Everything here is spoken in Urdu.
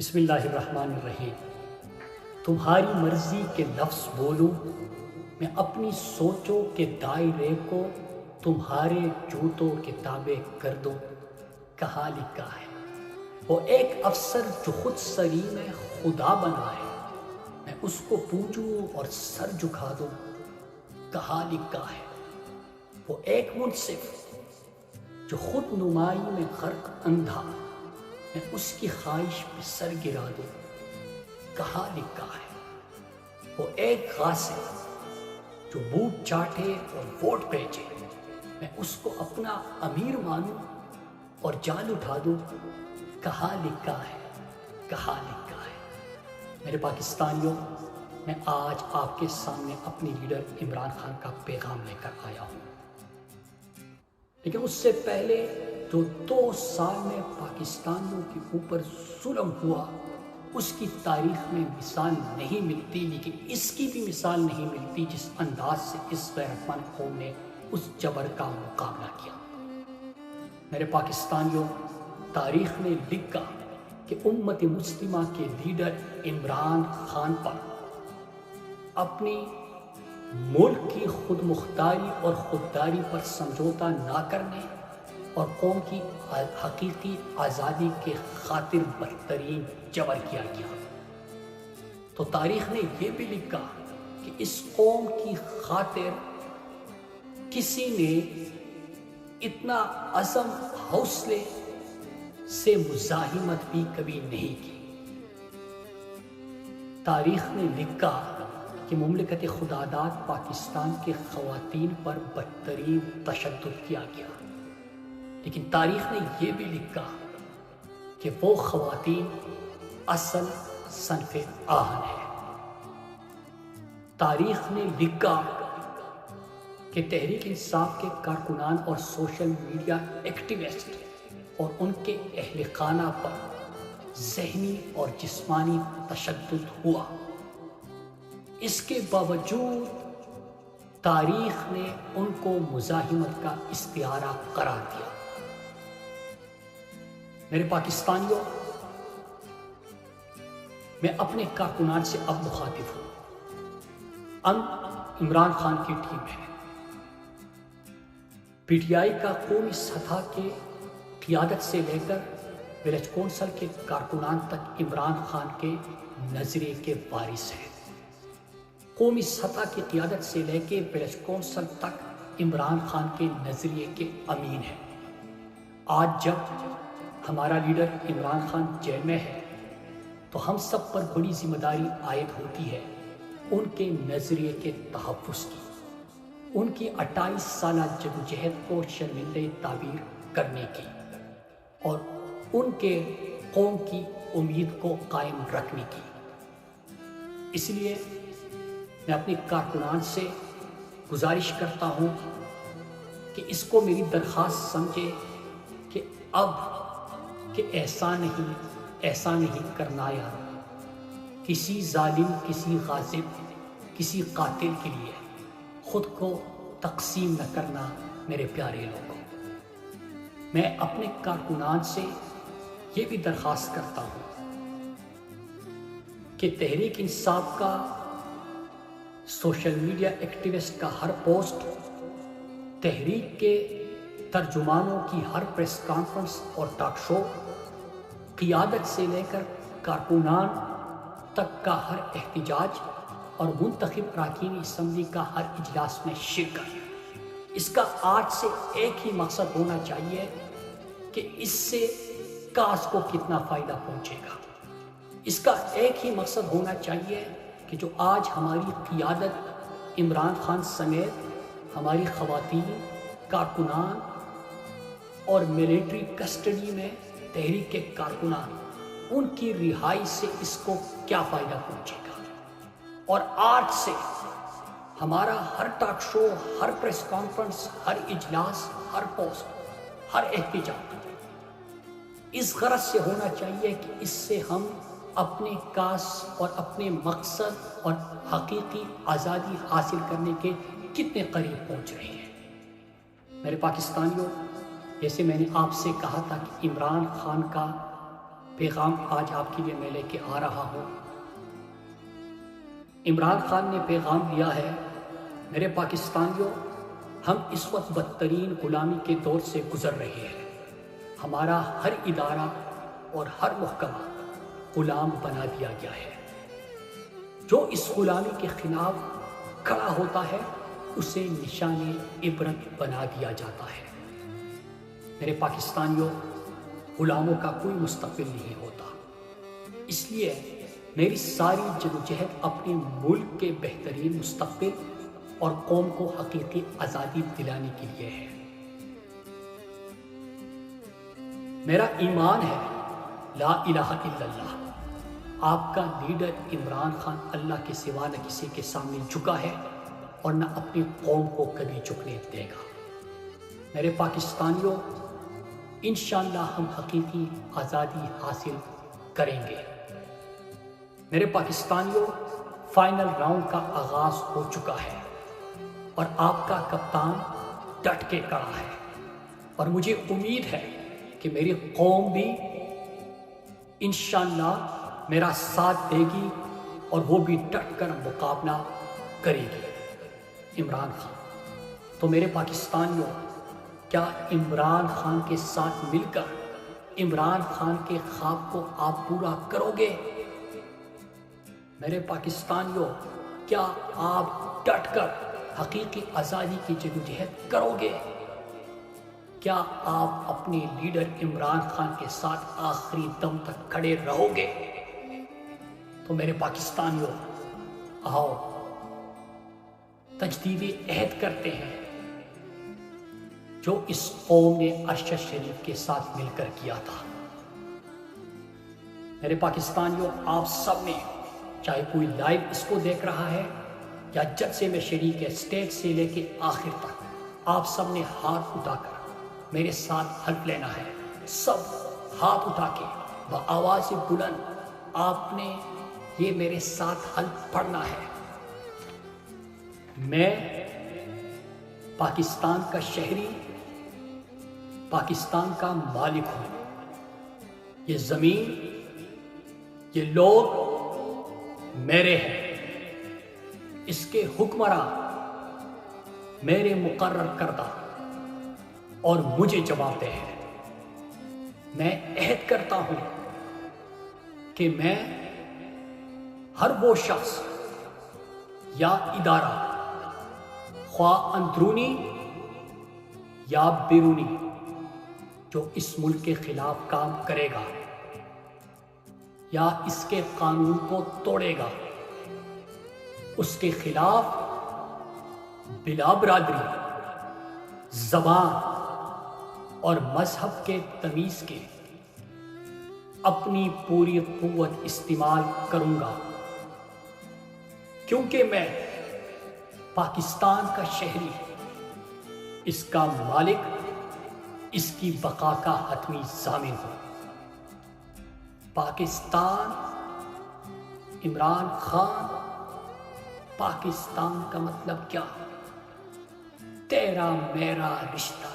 بسم اللہ الرحمن الرحیم۔ تمہاری مرضی کے لفظ بولوں، میں اپنی سوچوں کے دائرے کو تمہارے جوتوں کے تابع کر دوں۔ کہاں لکھا ہے وہ ایک افسر جو خود سلیم خدا بنا ہے، میں اس کو پوجوں اور سر جھکا دوں۔ کہاں لکھا ہے وہ ایک منصف جو خود نمائی میں غرق اندھا، میں اس کی خواہش پہ سر گرا دوں۔ کہاں لکھا ہے وہ ایک غاصب جو بوٹ چاٹے اور ووٹ بیچے، میں اس کو اپنا امیر مانوں اور جان اٹھا دوں۔ کہاں لکھا ہے، کہاں لکھا ہے۔ میرے پاکستانیوں، میں آج آپ کے سامنے اپنی لیڈر عمران خان کا پیغام لے کر آیا ہوں، لیکن اس سے پہلے جو 2 سال میں پاکستانیوں کے اوپر ظلم ہوا، اس کی تاریخ میں مثال نہیں ملتی، لیکن اس کی بھی مثال نہیں ملتی جس انداز سے اس غیرت مند قوم نے اس جبر کا مقابلہ کیا۔ میرے پاکستانیوں، تاریخ نے لکھا کہ امت مسلمہ کے لیڈر عمران خان پر اپنی ملک کی خود مختاری اور خودداری پر سمجھوتا نہ کرنے اور قوم کی حقیقی آزادی کے خاطر بدترین جبر کیا گیا۔ تو تاریخ نے یہ بھی لکھا کہ اس قوم کی خاطر کسی نے اتنا عزم حوصلے سے مزاحمت بھی کبھی نہیں کی۔ تاریخ نے لکھا کہ مملکت خداداد پاکستان کے خواتین پر بدترین تشدد کیا گیا، لیکن تاریخ نے یہ بھی لکھا کہ وہ خواتین اصل صنف آہن ہے۔ تاریخ نے لکھا کہ تحریک انصاف کے کارکنان اور سوشل میڈیا ایکٹیوسٹ اور ان کے اہل خانہ پر ذہنی اور جسمانی تشدد ہوا۔ اس کے باوجود تاریخ نے ان کو مزاحمت کا استعارہ قرار دیا۔ میرے پاکستانیوں، میں اپنے کارکنان سے اب مخاطب ہوں۔ عمران خان کی ٹیم ہے۔ پی ٹی آئی کا قومی سطح کے قیادت سے لے کر ولیج کونسل کے کارکنان تک عمران خان کے نظریے کے وارث ہیں۔ قومی سطح کی قیادت سے لے کے ولیج کونسل تک عمران خان کے نظریے کے امین ہیں۔ آج جب ہمارا لیڈر عمران خان جیل میں ہے تو ہم سب پر بڑی ذمہ داری عائد ہوتی ہے ان کے نظریے کے تحفظ کی، ان کی 28 سالہ جدوجہد کو شرمندہ تعبیر کرنے کی اور ان کے قوم کی امید کو قائم رکھنے کی۔ اس لیے میں اپنے کارکنان سے گزارش کرتا ہوں کہ اس کو میری درخواست سمجھے کہ اب کہ ایسا نہیں کرنا یار، کسی ظالم، کسی غاصب، کسی قاتل کے لیے خود کو تقسیم نہ کرنا میرے پیارے لوگوں۔ میں اپنے کارکنان سے یہ بھی درخواست کرتا ہوں کہ تحریک انصاف کا سوشل میڈیا ایکٹیوسٹ کا ہر پوسٹ، تحریک کے ترجمانوں کی ہر پریس کانفرنس اور ٹاک شو، قیادت سے لے کر کارکنان تک کا ہر احتجاج اور منتخب اراکین اسمبلی کا ہر اجلاس میں شرکت، اس کا آج سے ایک ہی مقصد ہونا چاہیے کہ اس سے کاز کو کتنا فائدہ پہنچے گا۔ اس کا ایک ہی مقصد ہونا چاہیے کہ جو آج ہماری قیادت عمران خان سمیت ہماری خواتین، کارکنان اور ملٹری کسٹڈی میں تحریک کے کارکنان، ان کی رہائی سے اس کو کیا فائدہ پہنچے گا۔ اور آج سے ہمارا ہر ٹاک شو، ہر پریس کانفرنس، ہر اجلاس، ہر پوسٹ، ہر احتجاج اس غرض سے ہونا چاہیے کہ اس سے ہم اپنے کاز اور اپنے مقصد اور حقیقی آزادی حاصل کرنے کے کتنے قریب پہنچ رہے ہیں۔ میرے پاکستانیوں، جیسے میں نے آپ سے کہا تھا کہ عمران خان کا پیغام آج آپ کے لیے میں لے کے آ رہا ہوں۔ عمران خان نے پیغام دیا ہے، میرے پاکستانیوں، ہم اس وقت بدترین غلامی کے دور سے گزر رہے ہیں۔ ہمارا ہر ادارہ اور ہر محکمہ غلام بنا دیا گیا ہے۔ جو اس غلامی کے خلاف کھڑا ہوتا ہے اسے نشان عبرت بنا دیا جاتا ہے۔ میرے پاکستانیوں، غلاموں کا کوئی مستقبل نہیں ہوتا، اس لیے میری ساری جدوجہد اپنے ملک کے بہترین مستقبل اور قوم کو حقیقی آزادی دلانے کے لیے ہے۔ میرا ایمان ہے لا الہ الا اللہ، آپ کا لیڈر عمران خان اللہ کے سوا نہ کسی کے سامنے جھکا ہے اور نہ اپنی قوم کو کبھی جھکنے دے گا۔ میرے پاکستانیوں، انشاءاللہ ہم حقیقی آزادی حاصل کریں گے۔ میرے پاکستانیوں، فائنل راؤنڈ کا آغاز ہو چکا ہے اور آپ کا کپتان ڈٹ کے کھڑا ہے، اور مجھے امید ہے کہ میری قوم بھی انشاءاللہ میرا ساتھ دے گی اور وہ بھی ڈٹ کر مقابلہ کرے گی عمران خان۔ تو میرے پاکستانیوں، کیا عمران خان کے ساتھ مل کر عمران خان کے خواب کو آپ پورا کرو گے؟ میرے پاکستانیوں، کیا آپ ڈٹ کر حقیقی آزادی کی جدوجہد کرو گے؟ کیا آپ اپنے لیڈر عمران خان کے ساتھ آخری دم تک کھڑے رہو گے؟ تو میرے پاکستانیوں، آؤ تجدید عہد کرتے ہیں جو اس قوم نے ارشد شریف کے ساتھ مل کر کیا تھا۔ میرے پاکستانیوں، آپ سب نے، چاہے کوئی لائیو اس کو دیکھ رہا ہے یا جلسے میں شریک ہے، اسٹیج سے لے کے آخر تک، آپ سب نے ہاتھ اٹھا کر میرے ساتھ حلف لینا ہے۔ سب ہاتھ اٹھا کے بآواز بلند آپ نے یہ میرے ساتھ حلف پڑھنا ہے۔ میں پاکستان کا شہری، پاکستان کا مالک ہوں۔ یہ زمین، یہ لوگ میرے ہیں، اس کے حکمراں میرے مقرر کردہ اور مجھے جواب دہ ہے۔ میں عہد کرتا ہوں کہ میں ہر وہ شخص یا ادارہ، خواہ اندرونی یا بیرونی، جو اس ملک کے خلاف کام کرے گا یا اس کے قانون کو توڑے گا، اس کے خلاف بلا برادری، زبان اور مذہب کے تمیز کے اپنی پوری قوت استعمال کروں گا، کیونکہ میں پاکستان کا شہری، اس کا مالک، اس کی بقا کا حتمی ضامن ہوں۔ پاکستان، عمران خان، پاکستان کا مطلب کیا؟ تیرا میرا رشتہ۔